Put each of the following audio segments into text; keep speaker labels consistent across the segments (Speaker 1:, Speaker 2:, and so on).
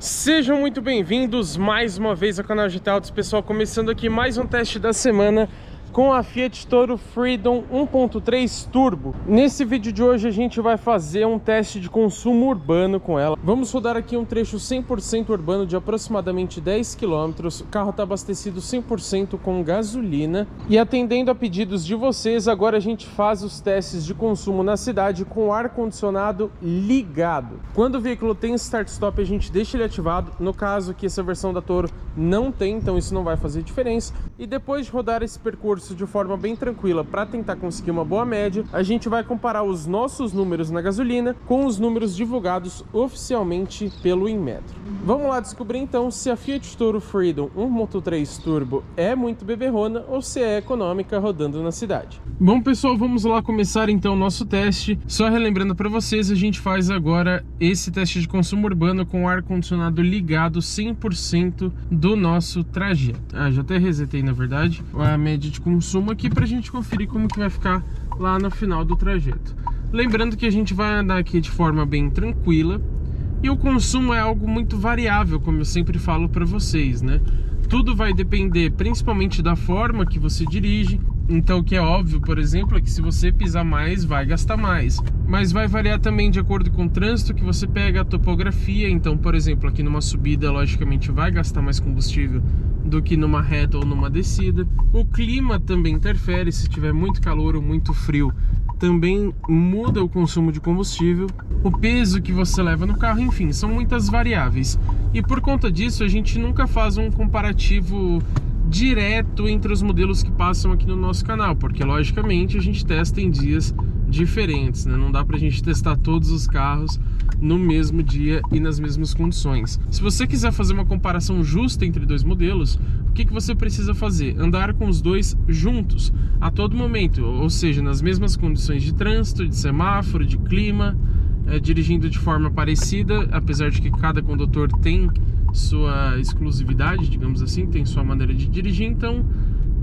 Speaker 1: Sejam muito bem-vindos mais uma vez ao canal GT Autos, pessoal, começando aqui mais um teste da semana com a Fiat Toro Freedom 1.3 Turbo. Nesse vídeo de hoje a gente vai fazer um teste de consumo urbano com ela. Vamos rodar aqui um trecho 100% urbano de aproximadamente 10 km. O carro está abastecido 100% com gasolina. E atendendo a pedidos de vocês, agora a gente faz os testes de consumo na cidade com o ar-condicionado ligado. Quando o veículo tem start-stop, a gente deixa ele ativado. No caso aqui, essa versão da Toro não tem, então isso não vai fazer diferença. E depois de rodar esse percurso de forma bem tranquila para tentar conseguir uma boa média, a gente vai comparar os nossos números na gasolina com os números divulgados oficialmente pelo Inmetro. Vamos lá descobrir então se a Fiat Toro Freedom 1.3 Turbo é muito beberrona ou se é econômica rodando na cidade. Bom, pessoal, vamos lá começar então o nosso teste. Só relembrando para vocês, a gente faz agora esse teste de consumo urbano com o ar-condicionado ligado 100% do nosso trajeto. Já até resetei, na verdade, a média de consumo aqui pra gente conferir como que vai ficar lá no final do trajeto. Lembrando que a gente vai andar aqui de forma bem tranquila e o consumo é algo muito variável, como eu sempre falo para vocês, né? Tudo vai depender principalmente da forma que você dirige. Então o que é óbvio, por exemplo, é que se você pisar mais, vai gastar mais. Mas vai variar também de acordo com o trânsito que você pega, a topografia. Então, por exemplo, aqui numa subida, logicamente vai gastar mais combustível do que numa reta ou numa descida. O clima também interfere, se tiver muito calor ou muito frio, também muda o consumo de combustível. O peso que você leva no carro, enfim, são muitas variáveis. E por conta disso, a gente nunca faz um comparativo direto entre os modelos que passam aqui no nosso canal, porque logicamente a gente testa em dias diferentes, né? Não dá pra gente testar todos os carros no mesmo dia e nas mesmas condições. Se você quiser fazer uma comparação justa entre dois modelos, o que você precisa fazer? Andar com os dois juntos a todo momento, ou seja, nas mesmas condições de trânsito, de semáforo, de clima, dirigindo de forma parecida, apesar de que cada condutor tem sua exclusividade, digamos assim, tem sua maneira de dirigir. Então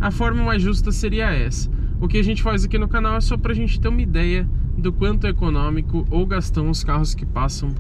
Speaker 1: a forma mais justa seria essa. O que a gente faz aqui no canal é só pra gente ter uma ideia do quanto é econômico ou gastão os carros que passam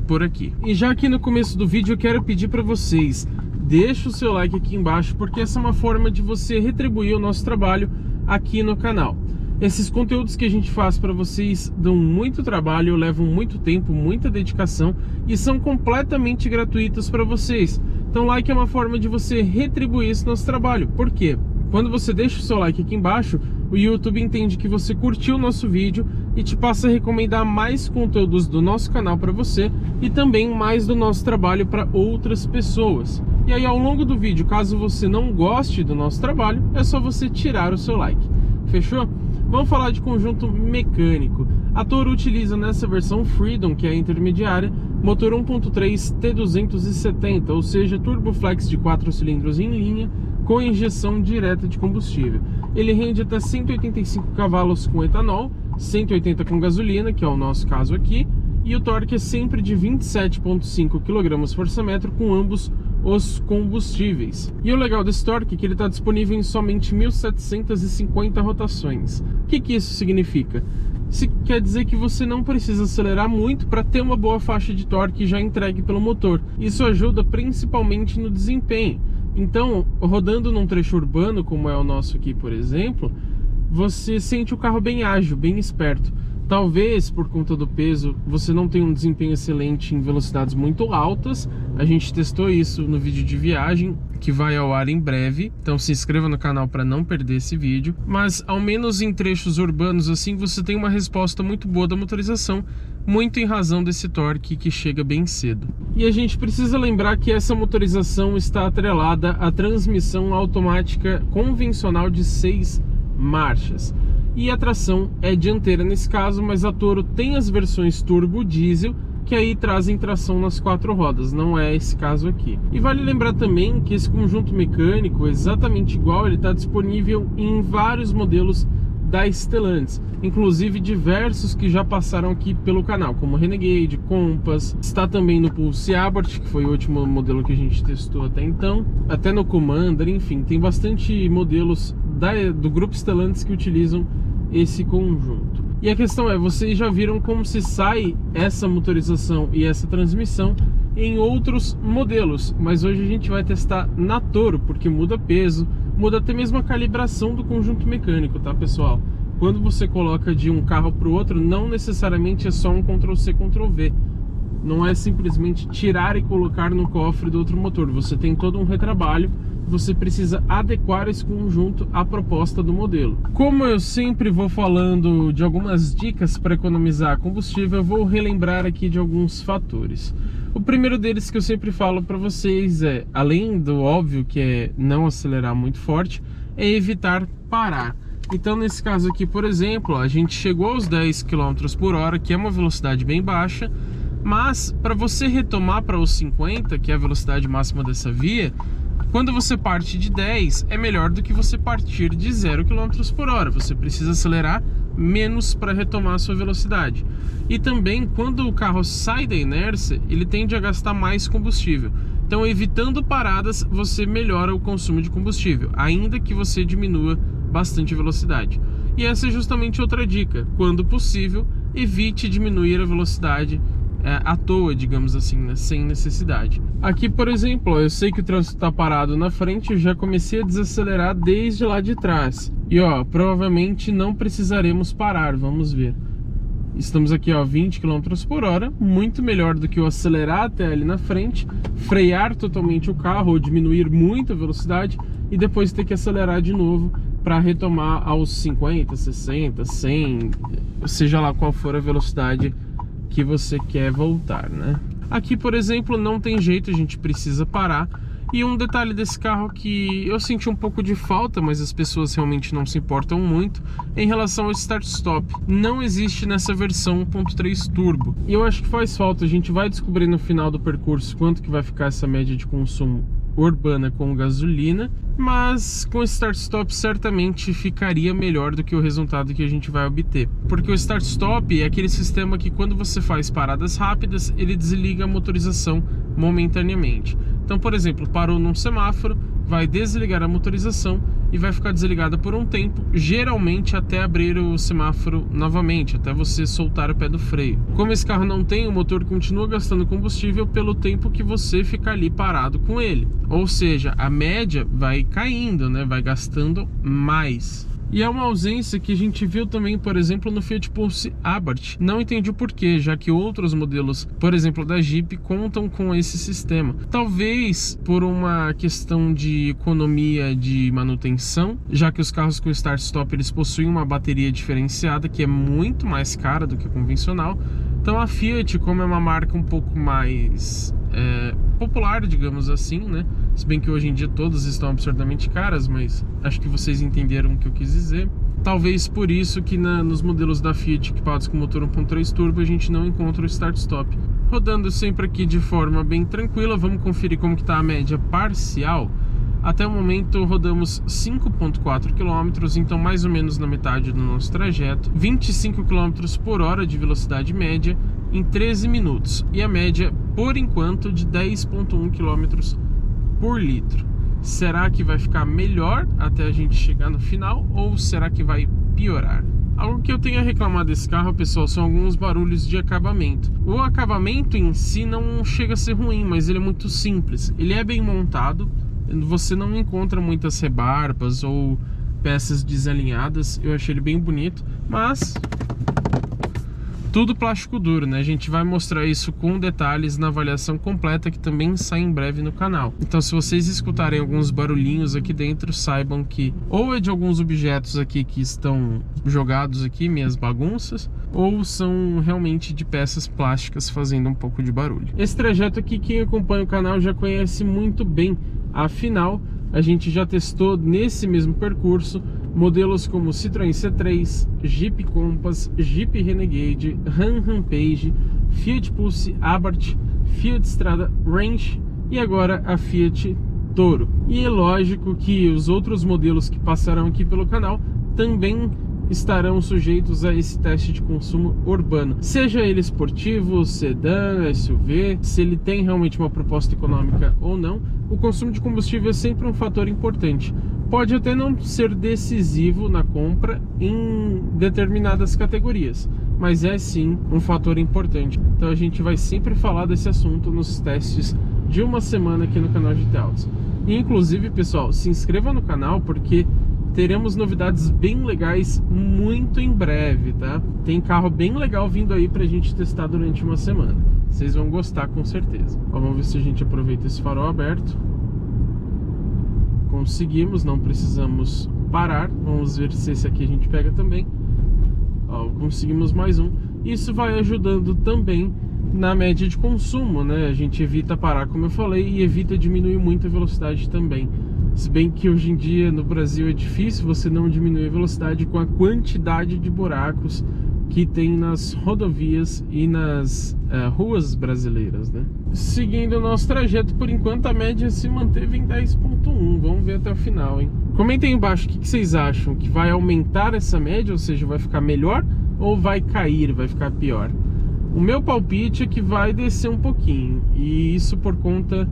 Speaker 1: por aqui. E já aqui no começo do vídeo eu quero pedir para vocês, deixa o seu like aqui embaixo, porque essa é uma forma de você retribuir o nosso trabalho aqui no canal. Esses conteúdos que a gente faz para vocês dão muito trabalho, levam muito tempo, muita dedicação e são completamente gratuitos para vocês. Então like é uma forma de você retribuir esse nosso trabalho. Por quê? Quando você deixa o seu like aqui embaixo, o YouTube entende que você curtiu o nosso vídeo e te passa a recomendar mais conteúdos do nosso canal para você e também mais do nosso trabalho para outras pessoas. E aí ao longo do vídeo, caso você não goste do nosso trabalho, é só você tirar o seu like. Fechou? Vamos falar de conjunto mecânico. A Toro utiliza nessa versão Freedom, que é a intermediária, motor 1.3 T270, ou seja, turboflex de 4 cilindros em linha, com injeção direta de combustível. Ele rende até 185 cavalos com etanol, 180 com gasolina, que é o nosso caso aqui, e o torque é sempre de 27,5 kgfm com ambos os combustíveis. E o legal desse torque é que ele está disponível em somente 1.750 rotações. O que isso significa? Quer dizer que você não precisa acelerar muito para ter uma boa faixa de torque já entregue pelo motor. Isso ajuda principalmente no desempenho. Então, rodando num trecho urbano, como é o nosso aqui, por exemplo, você sente o carro bem ágil, bem esperto. Talvez, por conta do peso, você não tenha um desempenho excelente em velocidades muito altas. A gente testou isso no vídeo de viagem, que vai ao ar em breve. Então se inscreva no canal para não perder esse vídeo. Mas, ao menos em trechos urbanos assim, você tem uma resposta muito boa da motorização, muito em razão desse torque que chega bem cedo. E a gente precisa lembrar que essa motorização está atrelada à transmissão automática convencional de 6 marchas. E a tração é dianteira nesse caso, mas a Toro tem as versões turbo diesel, que aí trazem tração nas 4 rodas, não é esse caso aqui. E vale lembrar também que esse conjunto mecânico, exatamente igual, ele está disponível em vários modelos da Stellantis, inclusive diversos que já passaram aqui pelo canal, como Renegade, Compass, está também no Pulse Abarth, que foi o último modelo que a gente testou até então, até no Commander, enfim, tem bastante modelos do grupo Stellantis que utilizam esse conjunto. E a questão é, vocês já viram como se sai essa motorização e essa transmissão em outros modelos, mas hoje a gente vai testar na Toro, porque muda peso, muda até mesmo a calibração do conjunto mecânico, tá, pessoal? Quando você coloca de um carro para o outro, não necessariamente é só um Ctrl+C, Ctrl+V. Não é simplesmente tirar e colocar no cofre do outro motor. Você tem todo um retrabalho, você precisa adequar esse conjunto à proposta do modelo. Como eu sempre vou falando de algumas dicas para economizar combustível, eu vou relembrar aqui de alguns fatores. O primeiro deles que eu sempre falo para vocês é, além do óbvio que é não acelerar muito forte, é evitar parar. Então nesse caso aqui, por exemplo, a gente chegou aos 10 km por hora, que é uma velocidade bem baixa, mas para você retomar para os 50, que é a velocidade máxima dessa via, quando você parte de 10, é melhor do que você partir de 0 km por hora. Você precisa acelerar menos para retomar a sua velocidade. E também, quando o carro sai da inércia, ele tende a gastar mais combustível. Então, evitando paradas, você melhora o consumo de combustível, ainda que você diminua bastante a velocidade. E essa é justamente outra dica. Quando possível, evite diminuir a velocidade à toa, digamos assim, né? Sem necessidade. Aqui, por exemplo, ó, eu sei que o trânsito está parado na frente, eu já comecei a desacelerar desde lá de trás. E ó, provavelmente não precisaremos parar, vamos ver. Estamos aqui, ó, 20 km por hora, muito melhor do que eu acelerar até ali na frente, frear totalmente o carro ou diminuir muito a velocidade e depois ter que acelerar de novo para retomar aos 50, 60, 100, seja lá qual for a velocidade que você quer voltar, né? Aqui, por exemplo, não tem jeito, a gente precisa parar. E um detalhe desse carro que eu senti um pouco de falta, mas as pessoas realmente não se importam muito, em relação ao Start-Stop. Não existe nessa versão 1.3 Turbo. E eu acho que faz falta, a gente vai descobrir no final do percurso quanto que vai ficar essa média de consumo urbana com gasolina, mas com Start-Stop certamente ficaria melhor do que o resultado que a gente vai obter. Porque o Start-Stop é aquele sistema que quando você faz paradas rápidas, ele desliga a motorização momentaneamente. Então, por exemplo, parou num semáforo, vai desligar a motorização e vai ficar desligada por um tempo, geralmente até abrir o semáforo novamente, até você soltar o pé do freio. Como esse carro não tem, o motor continua gastando combustível pelo tempo que você fica ali parado com ele. Ou seja, a média vai caindo, né? Vai gastando mais. E é uma ausência que a gente viu também, por exemplo, no Fiat Pulse Abarth. Não entendi o porquê, já que outros modelos, por exemplo, da Jeep, contam com esse sistema. Talvez por uma questão de economia de manutenção, já que os carros com Start-Stop eles possuem uma bateria diferenciada que é muito mais cara do que a convencional. Então a Fiat, como é uma marca um pouco mais popular, digamos assim, né? Se bem que hoje em dia todas estão absurdamente caras, mas acho que vocês entenderam o que eu quis dizer. Talvez por isso que nos modelos da Fiat equipados com motor 1.3 turbo a gente não encontra o Start-Stop. Rodando sempre aqui de forma bem tranquila, vamos conferir como que está a média parcial. Até o momento rodamos 5,4 km, então mais ou menos na metade do nosso trajeto, 25 km por hora de velocidade média em 13 minutos e a média, por enquanto, de 10,1 km por litro. Será que vai ficar melhor até a gente chegar no final ou será que vai piorar? Algo que eu tenho a reclamar desse carro, pessoal, são alguns barulhos de acabamento. O acabamento em si não chega a ser ruim, mas ele é muito simples. Ele é bem montado, você não encontra muitas rebarbas ou peças desalinhadas. Eu achei ele bem bonito, mas tudo plástico duro, né? A gente vai mostrar isso com detalhes na avaliação completa que também sai em breve no canal. Então, se vocês escutarem alguns barulhinhos aqui dentro, saibam que ou é de alguns objetos aqui que estão jogados aqui, minhas bagunças, ou são realmente de peças plásticas fazendo um pouco de barulho. Esse trajeto aqui, quem acompanha o canal já conhece muito bem. Afinal, a gente já testou nesse mesmo percurso modelos como Citroën C3, Jeep Compass, Jeep Renegade, Ram Rampage, Fiat Pulse Abarth, Fiat Strada Range e agora a Fiat Toro. E é lógico que os outros modelos que passarão aqui pelo canal também estarão sujeitos a esse teste de consumo urbano. Seja ele esportivo, sedã, SUV, se ele tem realmente uma proposta econômica ou não, o consumo de combustível é sempre um fator importante. Pode até não ser decisivo na compra em determinadas categorias, mas é sim um fator importante. Então a gente vai sempre falar desse assunto nos testes de uma semana aqui no canal GT Autos. E inclusive, pessoal, se inscreva no canal porque teremos novidades bem legais muito em breve, tá? Tem carro bem legal vindo aí pra gente testar durante uma semana. Vocês vão gostar com certeza. Ó, vamos ver se a gente aproveita esse farol aberto. Conseguimos, não precisamos parar. Vamos ver se esse aqui a gente pega também. Ó, conseguimos mais um. Isso vai ajudando também na média de consumo, né? A gente evita parar, como eu falei, e evita diminuir muito a velocidade também. Se bem que hoje em dia no Brasil é difícil você não diminuir a velocidade com a quantidade de buracos que tem nas rodovias e nas ruas brasileiras, né? Seguindo o nosso trajeto, por enquanto a média se manteve em 10.1. Vamos ver até o final, hein? Comentem aí embaixo o que vocês acham, que vai aumentar essa média, ou seja, vai ficar melhor ou vai cair, vai ficar pior? O meu palpite é que vai descer um pouquinho, e isso por conta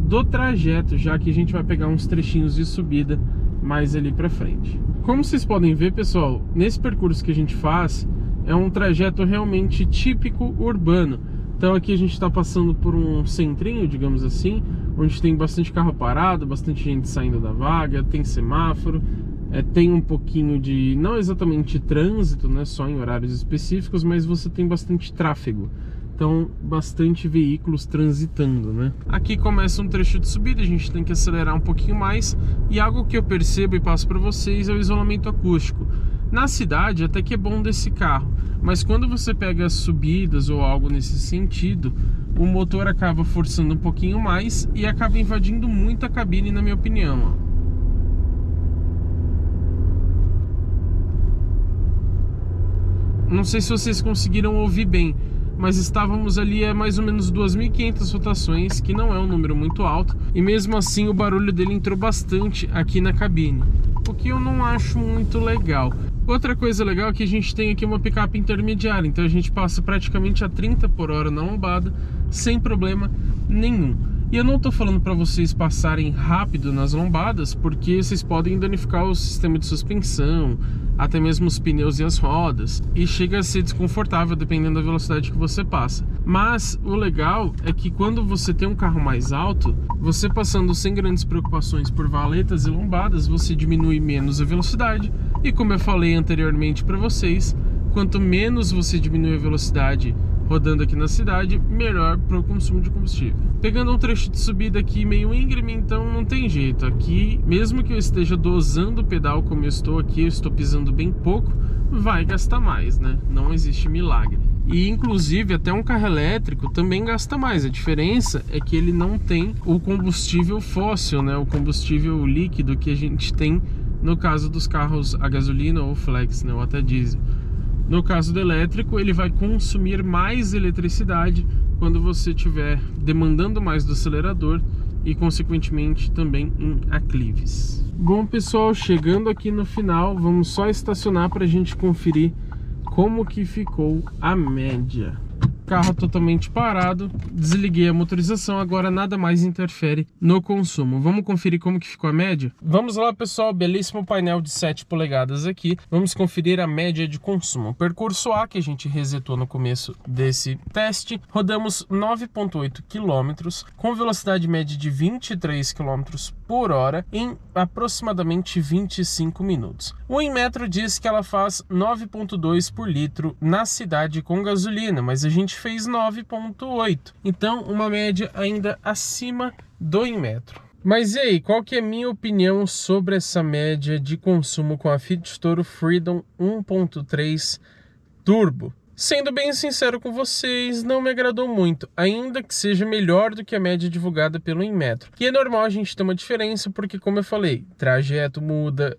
Speaker 1: do trajeto, já que a gente vai pegar uns trechinhos de subida mais ali pra frente. Como vocês podem ver, pessoal, nesse percurso que a gente faz é um trajeto realmente típico urbano. Então aqui a gente está passando por um centrinho, digamos assim, onde tem bastante carro parado, bastante gente saindo da vaga, tem semáforo, tem um pouquinho de, não exatamente trânsito, né, só em horários específicos, mas você tem bastante tráfego. Então, bastante veículos transitando, né? Aqui começa um trecho de subida, a gente tem que acelerar um pouquinho mais. E algo que eu percebo e passo para vocês é o isolamento acústico. Na cidade até que é bom desse carro, mas quando você pega subidas ou algo nesse sentido, o motor acaba forçando um pouquinho mais e acaba invadindo muito a cabine, na minha opinião, ó. Não sei se vocês conseguiram ouvir bem, mas estávamos ali a mais ou menos 2.500 rotações, que não é um número muito alto, e mesmo assim o barulho dele entrou bastante aqui na cabine, o que eu não acho muito legal. Outra coisa legal é que a gente tem aqui uma picape intermediária, então a gente passa praticamente a 30 por hora na lombada, sem problema nenhum. E eu não estou falando para vocês passarem rápido nas lombadas, porque vocês podem danificar o sistema de suspensão, até mesmo os pneus e as rodas, e chega a ser desconfortável dependendo da velocidade que você passa. Mas o legal é que quando você tem um carro mais alto, você passando sem grandes preocupações por valetas e lombadas, você diminui menos a velocidade, e como eu falei anteriormente para vocês, quanto menos você diminui a velocidade rodando aqui na cidade, melhor para o consumo de combustível. Pegando um trecho de subida aqui meio íngreme, então não tem jeito. Aqui, mesmo que eu esteja dosando o pedal como eu estou aqui, eu estou pisando bem pouco, vai gastar mais, né? Não existe milagre. E inclusive até um carro elétrico também gasta mais. A diferença é que ele não tem o combustível fóssil, né? O combustível líquido que a gente tem no caso dos carros a gasolina ou flex, né? Ou até diesel. No caso do elétrico, ele vai consumir mais eletricidade quando você estiver demandando mais do acelerador e, consequentemente, também em aclives. Bom, pessoal, chegando aqui no final, vamos só estacionar para a gente conferir como que ficou a média. Carro totalmente parado, desliguei a motorização, agora nada mais interfere no consumo. Vamos conferir como que ficou a média? Vamos lá, pessoal, belíssimo painel de 7 polegadas aqui. Vamos conferir a média de consumo. Percurso A, que a gente resetou no começo desse teste, rodamos 9,8 km, com velocidade média de 23 km por hora em aproximadamente 25 minutos. O Inmetro diz que ela faz 9,2 por litro na cidade com gasolina, mas a gente fez 9,8. Então, uma média ainda acima do Inmetro. Mas e aí, qual que é a minha opinião sobre essa média de consumo com a Fiat Toro Freedom 1.3 Turbo? Sendo bem sincero com vocês, não me agradou muito, ainda que seja melhor do que a média divulgada pelo Inmetro. E é normal a gente ter uma diferença, porque como eu falei, trajeto muda,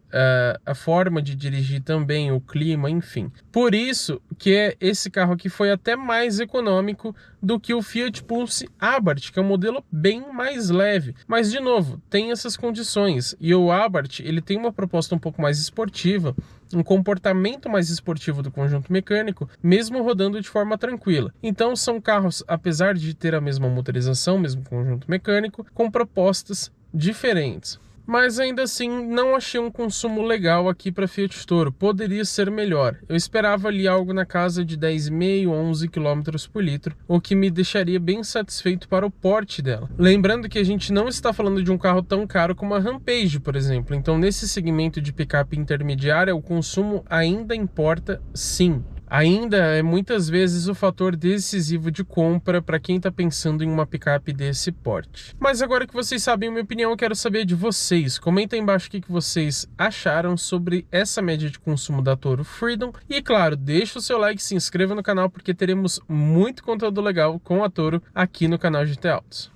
Speaker 1: a forma de dirigir também, o clima, enfim. Por isso que esse carro aqui foi até mais econômico do que o Fiat Pulse Abarth, que é um modelo bem mais leve. Mas, de novo, tem essas condições. E o Abarth, ele tem uma proposta um pouco mais esportiva, um comportamento mais esportivo do conjunto mecânico, mesmo rodando de forma tranquila. Então são carros, apesar de ter a mesma motorização, mesmo conjunto mecânico, com propostas diferentes. mas ainda assim não achei um consumo legal aqui para Fiat Toro, poderia ser melhor. Eu esperava ali algo na casa de 10,5, 11 km por litro, o que me deixaria bem satisfeito para o porte dela. Lembrando que a gente não está falando de um carro tão caro como a Rampage, por exemplo, então nesse segmento de picape intermediária o consumo ainda importa sim. Ainda é muitas vezes o fator decisivo de compra para quem está pensando em uma picape desse porte. Mas agora que vocês sabem a minha opinião, eu quero saber de vocês. Comenta aí embaixo o que vocês acharam sobre essa média de consumo da Toro Freedom. E claro, deixa o seu like, se inscreva no canal porque teremos muito conteúdo legal com a Toro aqui no canal GT Autos.